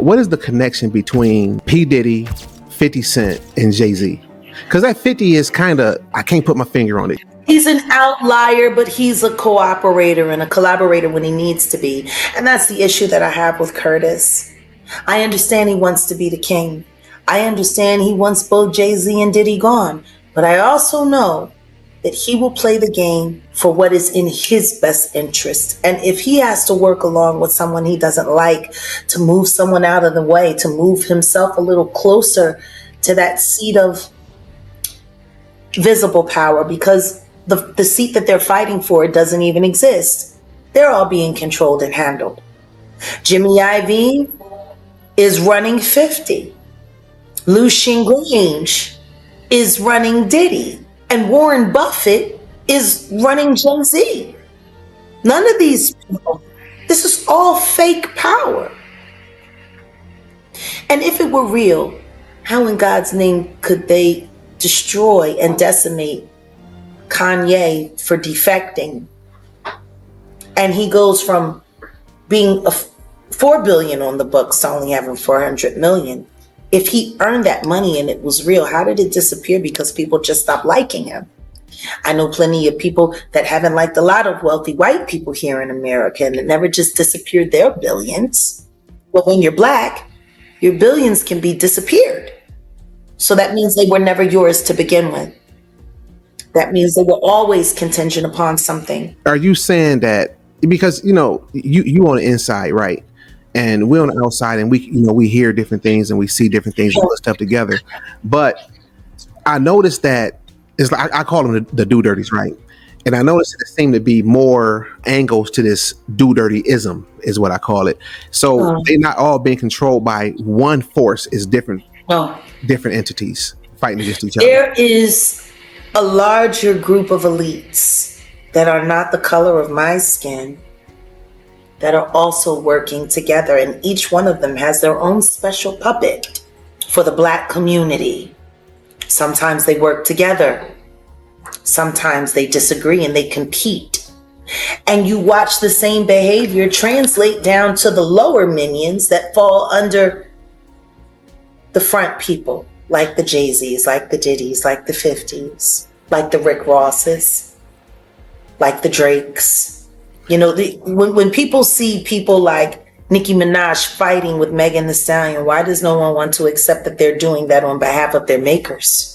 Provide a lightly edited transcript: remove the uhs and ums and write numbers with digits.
what is the connection between P Diddy, 50 Cent, and Jay-Z? Because that 50 is kind of, I can't put my finger on it. He's an outlier, but he's a cooperator and a collaborator when he needs to be. And that's the issue that I have with Curtis. I understand he wants to be the king. I understand he wants both Jay-Z and Diddy gone. But I also know that he will play the game for what is in his best interest. And if he has to work along with someone he doesn't like to move someone out of the way, to move himself a little closer to that seat of visible power, because the seat that they're fighting for doesn't even exist. They're all being controlled and handled. Jimmy Iovine is running 50. Lucian Grainge is running Diddy. And Warren Buffett is running Jay-Z. None of these people, this is all fake power. And if it were real, how in God's name could they destroy and decimate Kanye for defecting? And he goes from being a 4 billion on the books to only having 400 million. If he earned that money and it was real, how did it disappear because people just stopped liking him? I know plenty of people that haven't liked a lot of wealthy white people here in America, and it never just disappeared their billions. Well, when you're black, your billions can be disappeared. So that means they were never yours to begin with. That means they were always contingent upon something. Are you saying that because, you know, you on the inside, right? And we're on the outside, and we hear different things and we see different things and put stuff together. But I noticed that it's like I call them the do dirties, right? And I noticed that there seem to be more angles to this do dirty-ism, is what I call it. So they're not all being controlled by one force. Is different entities fighting against each other. There is a larger group of elites that are not the color of my skin that are also working together, and each one of them has their own special puppet for the black community. Sometimes they work together. Sometimes they disagree and they compete. And you watch the same behavior translate down to the lower minions that fall under the front people, like the Jay-Z's, like the Diddy's, like the 50s, like the Rick Rosses, like the Drakes. You know, when people see people like Nicki Minaj fighting with Megan Thee Stallion, why does no one want to accept that they're doing that on behalf of their makers?